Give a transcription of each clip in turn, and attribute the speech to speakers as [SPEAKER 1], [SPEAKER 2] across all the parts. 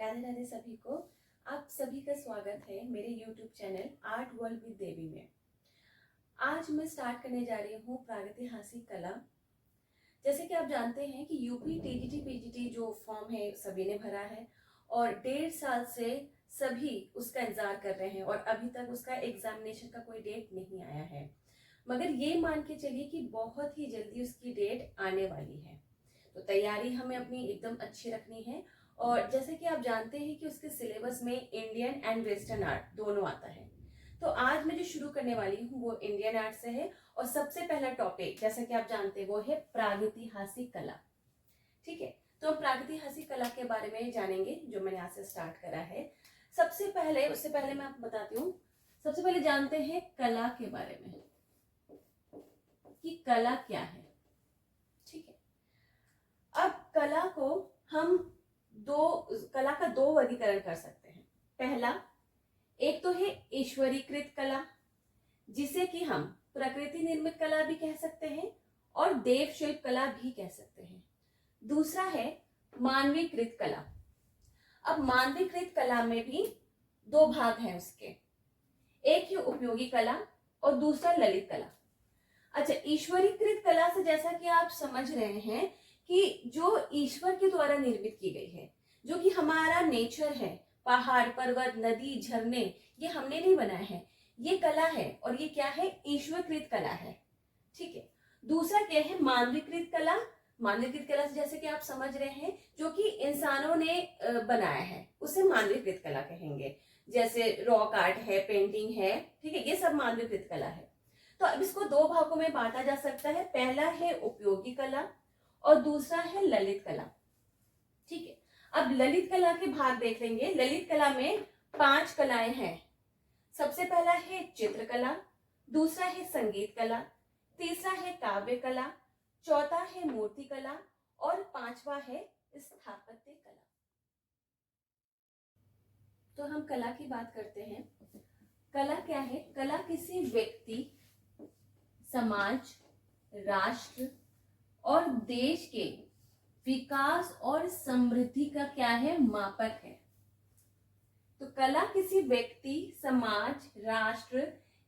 [SPEAKER 1] राधे राधे सभी को। आप सभी का स्वागत है मेरे YouTube channel art world with Devi में। आज मैं स्टार्ट करने जा रही हूँ प्रागैतिहासिक कला। जैसे कि आप जानते हैं कि यूपी टीजीटी पीजीटी जो फॉर्म है सभी ने भरा है और 1.5 साल से सभी उसका इंतजार कर रहे हैं और अभी तक उसका एग्जामिनेशन का कोई डेट नहीं आया है। मगर ये मान के चलिए कि बहुत ही जल्दी उसकी डेट आने वाली है, तो तैयारी हमें अपनी एकदम अच्छी रखनी है। और जैसे कि आप जानते हैं कि उसके सिलेबस में इंडियन एंड वेस्टर्न आर्ट दोनों आता है, तो आज मैं जो शुरू करने वाली हूँ वो इंडियन आर्ट से है। और सबसे पहला टॉपिक जैसा कि आप जानते हैं वो है प्रागैतिहासिक कला। ठीक है, तो हम प्रागैतिहासिक कला के बारे में जानेंगे जो मैंने आज से स्टार्ट करा है। उससे पहले मैं आपको बताती हूँ, सबसे पहले जानते हैं कला के बारे में कि कला क्या है। ठीक है, अब कला को हम कला का दो वर्गीकरण कर सकते हैं। पहला, एक तो है ईश्वरीकृत कला, जिसे कि हम प्रकृति निर्मित कला भी कह सकते हैं और देव शिल्प कला भी कह सकते हैं। दूसरा है मानवीकृत कला। अब मानवीकृत कला में भी दो भाग हैं उसके, एक है उपयोगी कला और दूसरा ललित कला। अच्छा, ईश्वरीकृत कला से जैसा कि आप समझ रहे हैं कि जो ईश्वर के द्वारा निर्मित की गई है, जो कि हमारा नेचर है, पहाड़ पर्वत नदी झरने, ये हमने नहीं बनाए हैं, ये कला है और ये क्या है, ईश्वरकृत कला है। ठीक है, दूसरा क्या है, मानवीकृत कला। मानवीकृत कला से जैसे कि आप समझ रहे हैं जो कि इंसानों ने बनाया है उसे मानवीकृत कला कहेंगे। जैसे रॉक आर्ट है, पेंटिंग है, ठीक है, ये सब मानवीकृत कला है। तो अब इसको दो भागों में बांटा जा सकता है, पहला है उपयोगी कला और दूसरा है ललित कला। ठीक है, अब ललित कला के भाग देख लेंगे। ललित कला में 5 कलाएं हैं। सबसे पहला है चित्रकला, दूसरा है संगीत कला, तीसरा है काव्य कला, चौथा है मूर्ति कला और पांचवा है स्थापत्य कला। तो हम कला की बात करते हैं। कला क्या है? कला किसी व्यक्ति, समाज, राष्ट्र और देश के विकास और समृद्धि का क्या है, मापक है। तो कला किसी व्यक्ति, समाज, राष्ट्र,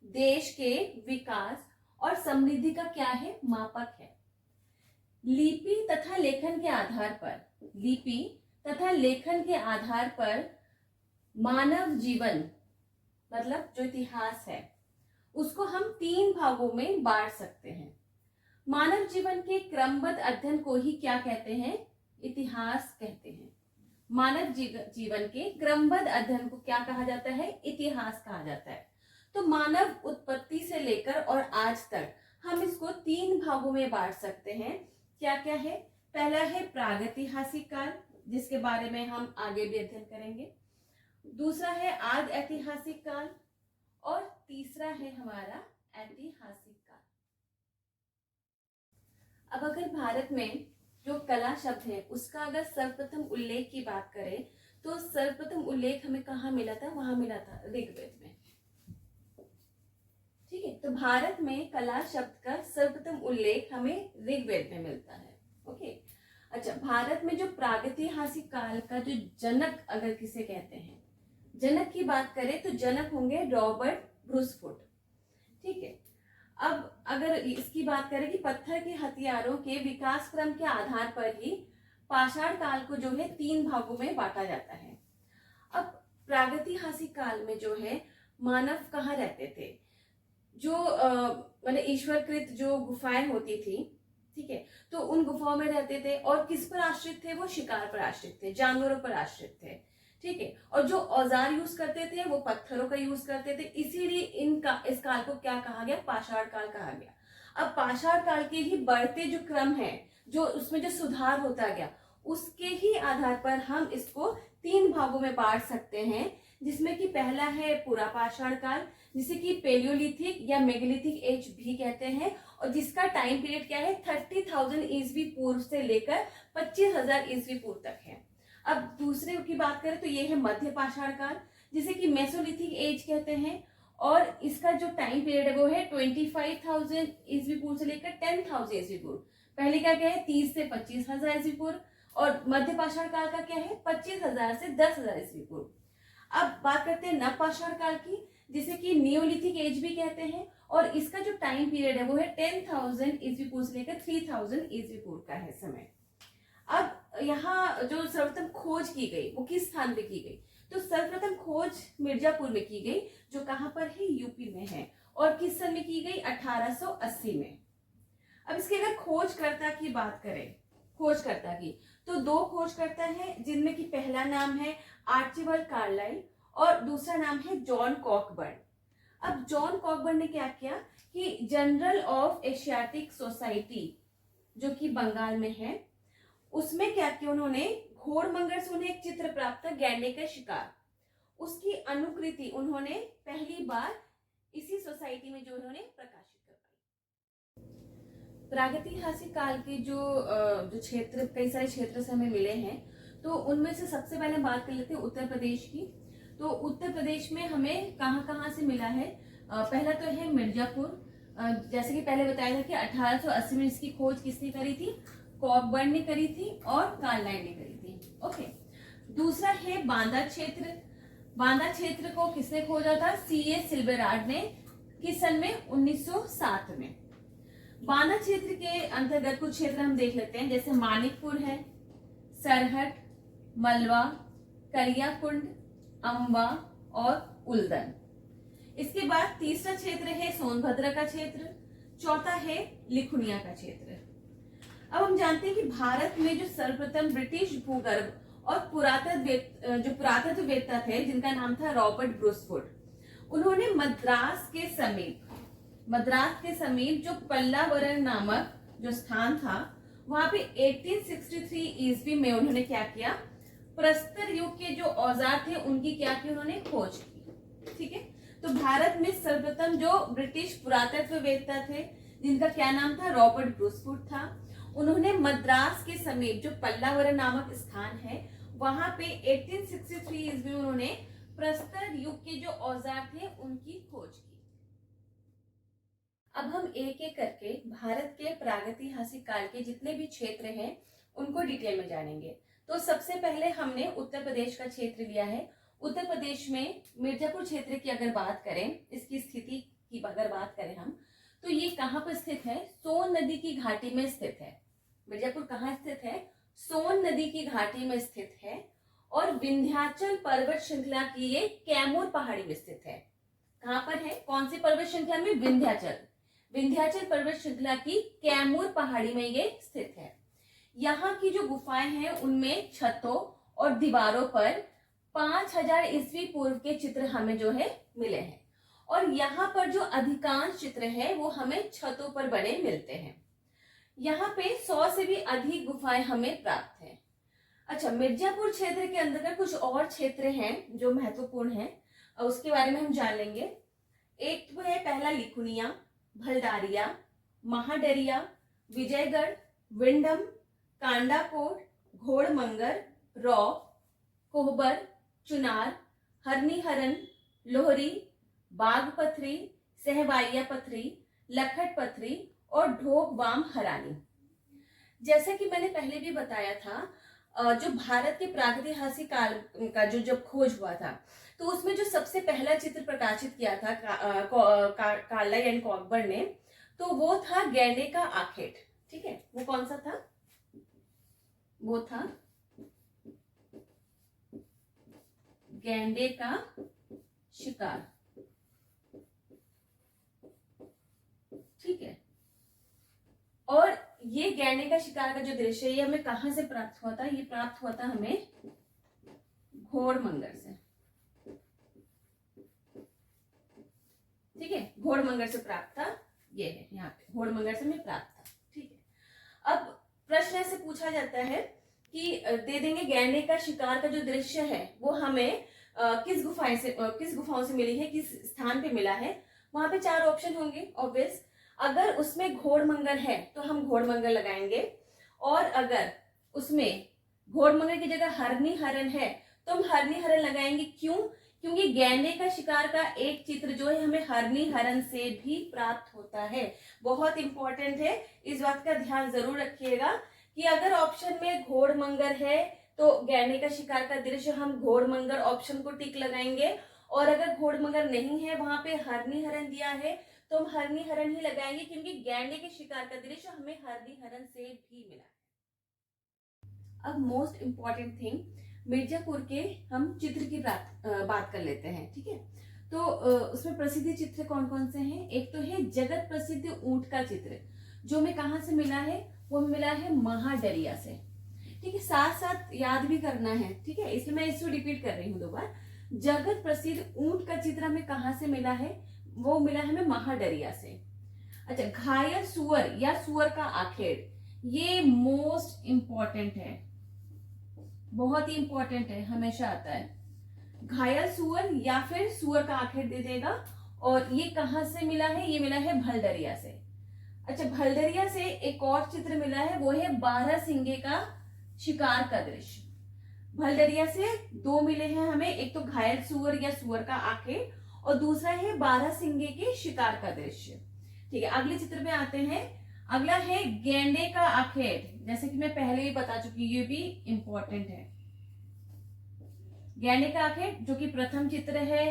[SPEAKER 1] देश के विकास और समृद्धि का क्या है, मापक है। लिपि तथा लेखन के आधार पर मानव जीवन मतलब जो इतिहास है उसको हम 3 भागों में बांट सकते हैं। मानव जीवन के क्रमबद्ध अध्ययन को ही क्या कहते हैं, इतिहास कहते हैं। मानव जीवन के क्रमबद्ध अध्ययन को क्या कहा जाता है, इतिहास कहा जाता है। तो मानव उत्पत्ति से लेकर और आज तक हम इसको 3 भागों में बांट सकते हैं। क्या क्या है? पहला है प्रागैतिहासिक काल, जिसके बारे में हम आगे भी अध्ययन करेंगे। दूसरा है आद ऐतिहासिक काल और तीसरा है हमारा ऐतिहासिक काल। अब अगर भारत में जो कला शब्द है उसका अगर सर्वप्रथम उल्लेख की बात करें तो सर्वप्रथम उल्लेख हमें कहाँ मिला था, वहां मिला था ऋग्वेद में। ठीक है, तो भारत में कला शब्द का सर्वप्रथम उल्लेख हमें ऋग्वेद में मिलता है। ओके, अच्छा, भारत में जो प्रागैतिहासिक काल का जो जनक अगर किसे कहते हैं, जनक की बात करें तो जनक होंगे रॉबर्ट ब्रूसफुट। ठीक है, अब अगर इसकी बात करें कि पत्थर के हथियारों के विकास क्रम के आधार पर ही पाषाण काल को जो है 3 भागों में बांटा जाता है। अब प्रागैतिहासिक काल में जो है मानव कहाँ रहते थे, जो मतलब ईश्वरकृत जो गुफाएं होती थी, ठीक है, तो उन गुफाओं में रहते थे और किस पर आश्रित थे, वो शिकार पर आश्रित थे, जानवरों पर आश्रित थे। ठीक है, और जो औजार यूज करते थे वो पत्थरों का यूज करते थे, इसीलिए इस काल को क्या कहा गया, पाषाण काल कहा गया। अब पाषाण काल के ही बढ़ते जो क्रम है, जो उसमें जो सुधार होता गया, उसके ही आधार पर हम इसको 3 भागों में बांट सकते हैं, जिसमें कि पहला है पूरा पाषाण काल, जिसे कि पेलियोलिथिक या मेगालिथिक एज भी कहते हैं और जिसका टाइम पीरियड क्या है, 30,000 ईस्वी पूर्व से लेकर 25,000 ईस्वी पूर्व तक है। अब दूसरे की बात करें तो ये है मध्य पाषाण काल, जिसे कि मेसोलिथिक एज कहते हैं और इसका जो टाइम पीरियड है वो है 25,000 ईस्वी पूर्व से लेकर 10,000 ईस्वी पूर्व। पहले क्या है, 30 से 25,000 ईस्वी पूर्व और मध्य पाषाण काल का क्या है 25,000 से 10,000 ईस्वी पूर्व। अब बात करते हैं नवपाषाण काल की, जिसे कि नियोलिथिक एज भी कहते हैं, और इसका जो टाइम पीरियड है वो है 10,000 ईस्वी पूर्व से लेकर 3,000 ईस्वी पूर्व का है समय। अब यहाँ जो सर्वप्रथम खोज की गई वो किस स्थान पे की गई, तो सर्वप्रथम खोज मिर्जापुर में की गई, जो कहाँ पर है, यूपी में है, और किस सन में की गई, 1880 में। अब इसके अगर खोजकर्ता की बात करें, खोजकर्ता की, तो दो खोजकर्ता हैं, जिनमें कि पहला नाम है आर्चिबल्ड कार्लाइल और दूसरा नाम है जॉन कॉकबर्न। अब जॉन कॉकबर्न ने क्या किया कि जर्नल ऑफ एशियाटिक सोसाइटी, जो कि बंगाल में है, उसमें क्या किया उन्होंने, घोड़मंगर से उन्हें एक चित्र प्राप्त था, गैंडे का शिकार, उसकी अनुकृति उन्होंने पहली बार इसी सोसाइटी में जो उन्होंने प्रकाशित करवाई। प्रागैतिहासिक काल के जो क्षेत्र, कई सारे क्षेत्र से हमें मिले हैं, तो उनमें से सबसे पहले बात कर लेते हैं उत्तर प्रदेश की। तो उत्तर प्रदेश में हमें कहाँ कहाँ से मिला है, पहला तो है मिर्जापुर, जैसे कि पहले बताया था कि 1880 में इसकी खोज किसने करी थी, कॉकबर्न ने करी थी और कार्लाइल ने करी थी। ओके, दूसरा है बांदा क्षेत्र। बांदा क्षेत्र को किसने खोजा था, सीए सिल्वेरार्ड ने, किस सन में, 1907 में। बांदा क्षेत्र के अंतर्गत कुछ क्षेत्र हम देख लेते हैं, जैसे मानिकपुर है, सरहट, मलवा, करियाकुंड, अम्बा और उल्दन। इसके बाद तीसरा क्षेत्र है सोनभद्र का क्षेत्र, चौथा है लिखुनिया का क्षेत्र। अब हम जानते हैं कि भारत में जो सर्वप्रथम ब्रिटिश भूगर्भ और पुरातत्ववेत्ता थे, जिनका नाम था रॉबर्ट ब्रूसफुट, उन्होंने मद्रास के समीप जो पल्लावरम नामक जो स्थान था, वहां पे 1863 ईस्वी में उन्होंने क्या किया, प्रस्तर युग के जो औजार थे उनकी क्या की, उन्होंने खोज की। ठीक है, तो भारत में सर्वप्रथम जो ब्रिटिश पुरातत्ववेत्ता थे, जिनका क्या नाम था, रॉबर्ट ब्रूसफुट था, उन्होंने मद्रास के समीप जो पल्लावरम नामक स्थान है, वहां पे 1863 ईस्वी में उन्होंने प्रस्तर युग के जो औजार थे उनकी खोज की। अब हम एक एक करके भारत के प्रागैतिहासिक काल के जितने भी क्षेत्र हैं उनको डिटेल में जानेंगे। तो सबसे पहले हमने उत्तर प्रदेश का क्षेत्र लिया है। उत्तर प्रदेश में मिर्जापुर क्षेत्र की अगर बात करें, इसकी स्थिति की अगर बात करें हम, तो ये कहाँ पर स्थित है, सोन नदी की घाटी में स्थित है। मिर्जापुर कहाँ स्थित है, सोन नदी की घाटी में स्थित है, और विंध्याचल पर्वत श्रृंखला की ये कैमूर पहाड़ी में स्थित है। कहाँ पर है, कौन सी पर्वत श्रृंखला में, विंध्याचल पर्वत श्रृंखला की कैमूर पहाड़ी में ये स्थित है। यहाँ की जो गुफाएं हैं उनमें छतों और दीवारों पर 5000 ईस्वी पूर्व के चित्र हमें जो है मिले हैं, और यहाँ पर जो अधिकांश चित्र है वो हमें छतों पर बने मिलते हैं। यहाँ पे 100 से भी अधिक गुफाएं हमें प्राप्त हैं। अच्छा, मिर्जापुर क्षेत्र के अंतर्गत कुछ और क्षेत्र हैं जो महत्वपूर्ण हैं, और उसके बारे में हम जान लेंगे। एक तो है पहला लिखुनिया, भलदारिया, महाडरिया, विजयगढ़, विंडम, कांडाकोट, घोड़मंगर, रॉक, कोहबर, चुनार, हरनीहरन, लोहरी, बागपथरी, सहबाइया पथरी, लखट पथरी और ढोक वाम हरानी। जैसा कि मैंने पहले भी बताया था, जो भारत के प्रागैतिहासिक काल का जो जब खोज हुआ था, तो उसमें जो सबसे पहला चित्र प्रकाशित किया था कार्लाइल एंड कॉकबर्न ने, तो वो था गैंडे का आखेट। ठीक है, वो कौन सा था, वो था गैंडे का शिकार। ठीक है, और ये गैंडे का शिकार का जो दृश्य है ये हमें कहां से प्राप्त हुआ था, ये प्राप्त हुआ था हमें घोड़मंगर से। ठीक है, घोड़मंगर से प्राप्त था, ये है यहाँ पे घोड़मंगर से हमें प्राप्त था। ठीक है, अब प्रश्न ऐसे पूछा जाता है कि दे देंगे गैंडे का शिकार का जो दृश्य है वो हमें किस गुफाओं से मिली है, किस स्थान पे मिला है। वहां पे 4 ऑप्शन होंगे ऑब्वियस। अगर उसमें घोड़मंगर है तो हम घोड़मंगर लगाएंगे, और अगर उसमें घोड़मंगर की जगह हरनी हरन है तो हम हरनी हरन लगाएंगे। क्यों, क्योंकि गैंडे का शिकार का एक चित्र जो है हमें हरनी हरन से भी प्राप्त होता है। बहुत इंपॉर्टेंट है, इस बात का ध्यान जरूर रखिएगा कि अगर ऑप्शन में घोड़मंगर है तो गैंडे का शिकार का दृश्य हम घोड़मंगर ऑप्शन को टिक लगाएंगे, और अगर घोड़मंगर नहीं है वहां पे हरनी हरण दिया है तो हम हरनी हरण ही लगाएंगे, क्योंकि गैंडे के शिकार का दृश्य हमें हरनी हरण से भी मिला है। अब मोस्ट इंपॉर्टेंट थिंग, मिर्जापुर के हम चित्र की बात कर लेते हैं, ठीक है। तो उसमें प्रसिद्ध चित्र कौन कौन से हैं? एक तो है जगत प्रसिद्ध ऊंट का चित्र, जो हमें कहाँ से मिला है? वो मिला है महाडरिया से, ठीक है। साथ साथ याद भी करना है, ठीक है, इसलिए मैं इसको रिपीट कर रही हूँ दो बार। जगत प्रसिद्ध ऊंट का चित्र हमें कहाँ से मिला है? वो मिला है हमें महाडरिया से। अच्छा, घायल सुअर या सुअर का आखेड़, ये मोस्ट इंपॉर्टेंट है, बहुत ही इंपॉर्टेंट है, हमेशा आता है। घायल सुअर या फिर सुअर का आखेड़ दे देगा। और ये कहां से मिला है? ये मिला है भलडरिया से। अच्छा, भलडरिया से एक और चित्र मिला है, वो है बारहसिंगे का शिकार का दृश्य। भलडरिया से दो मिले हैं हमें, एक तो घायल सुअर या सुअर का आखेड़ और दूसरा है बारहसिंगे के शिकार का दृश्य, ठीक है। अगले चित्र में आते हैं। अगला है गेंडे का आखेड़, जैसे कि मैं पहले ही बता चुकी, ये भी इंपॉर्टेंट है। गेंडे का आखेड़ जो कि प्रथम चित्र है,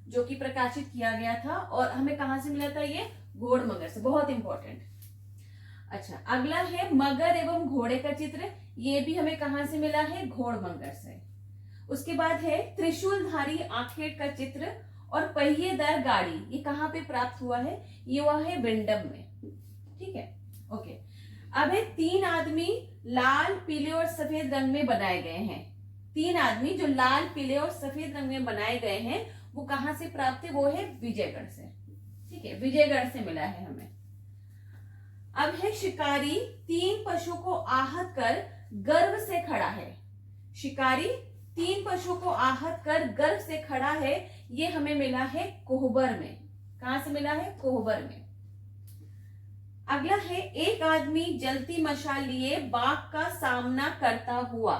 [SPEAKER 1] जो कि प्रकाशित किया गया था, और हमें कहां से मिला था? ये घोड़मंगर से, बहुत इंपॉर्टेंट। अच्छा, अगला है मगर एवं घोड़े का चित्र, ये भी हमें कहां से मिला है? घोड़मंगर से। उसके बाद है त्रिशूलधारी आखेड़ का चित्र और पहिएदार गाड़ी, ये कहां पे प्राप्त हुआ है? ये हुआ है विंडम में, ठीक है, ओके। अब है तीन आदमी लाल, पीले और सफेद रंग में बनाए गए हैं। तीन आदमी जो लाल, पीले और सफेद रंग में बनाए गए हैं, वो कहां से प्राप्त है? वो है विजयगढ़ से, ठीक है, विजयगढ़ से मिला है हमें। अब है शिकारी तीन पशु को आहत कर गर्व से खड़ा है। शिकारी तीन पशु को आहत कर गर्व से खड़ा है, ये हमें मिला है कोहबर में। कहां से मिला है? कोहबर में। अगला है एक आदमी जलती मशाल लिए बाघ का सामना करता हुआ,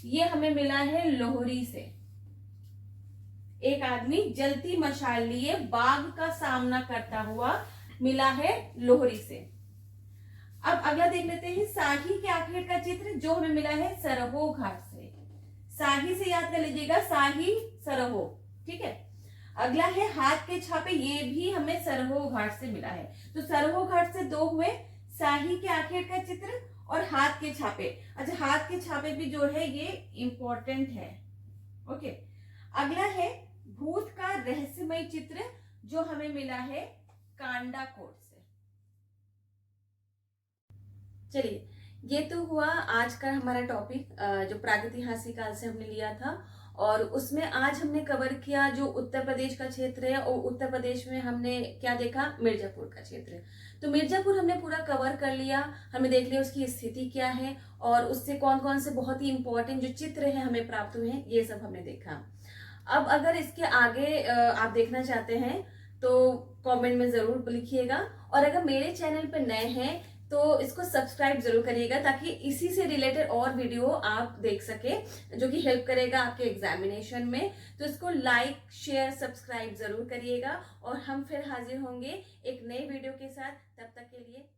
[SPEAKER 1] ये हमें मिला है लोहरी से। एक आदमी जलती मशाल लिए बाघ का सामना करता हुआ मिला है लोहरी से। अब अगला देख लेते हैं साही के आखेड़ का चित्र, जो हमें मिला है सरहो घाट से। साही से याद कर लीजिएगा, साही सरहो, ठीक है। अगला है हाथ के छापे, ये भी हमें सरहो घाट से मिला है। तो सरहो घाट से दो हुए, साही के आखेड़ का चित्र और हाथ के छापे। अच्छा, हाथ के छापे भी जो है ये इंपॉर्टेंट है, ओके। अगला है भूत का रहस्यमय चित्र, जो हमें मिला है कांडाकोट से। चलिए, ये तो हुआ आज का हमारा टॉपिक, जो प्रागैतिहासिक काल से हमने लिया था, और उसमें आज हमने कवर किया जो उत्तर प्रदेश का क्षेत्र है, और उत्तर प्रदेश में हमने क्या देखा? मिर्जापुर का क्षेत्र। तो मिर्जापुर हमने पूरा कवर कर लिया, हमने देख लिया उसकी स्थिति क्या है और उससे कौन कौन से बहुत ही इंपॉर्टेंट जो चित्र है हमें प्राप्त हुए हैं, ये सब हमने देखा। अब अगर इसके आगे आप देखना चाहते हैं तो कमेंट में जरूर लिखिएगा, और अगर मेरे चैनल पर नए हैं तो इसको सब्सक्राइब जरूर करिएगा, ताकि इसी से रिलेटेड और वीडियो आप देख सके, जो कि हेल्प करेगा आपके एग्जामिनेशन में। तो इसको लाइक, शेयर, सब्सक्राइब जरूर करिएगा, और हम फिर हाजिर होंगे एक नए वीडियो के साथ। तब तक के लिए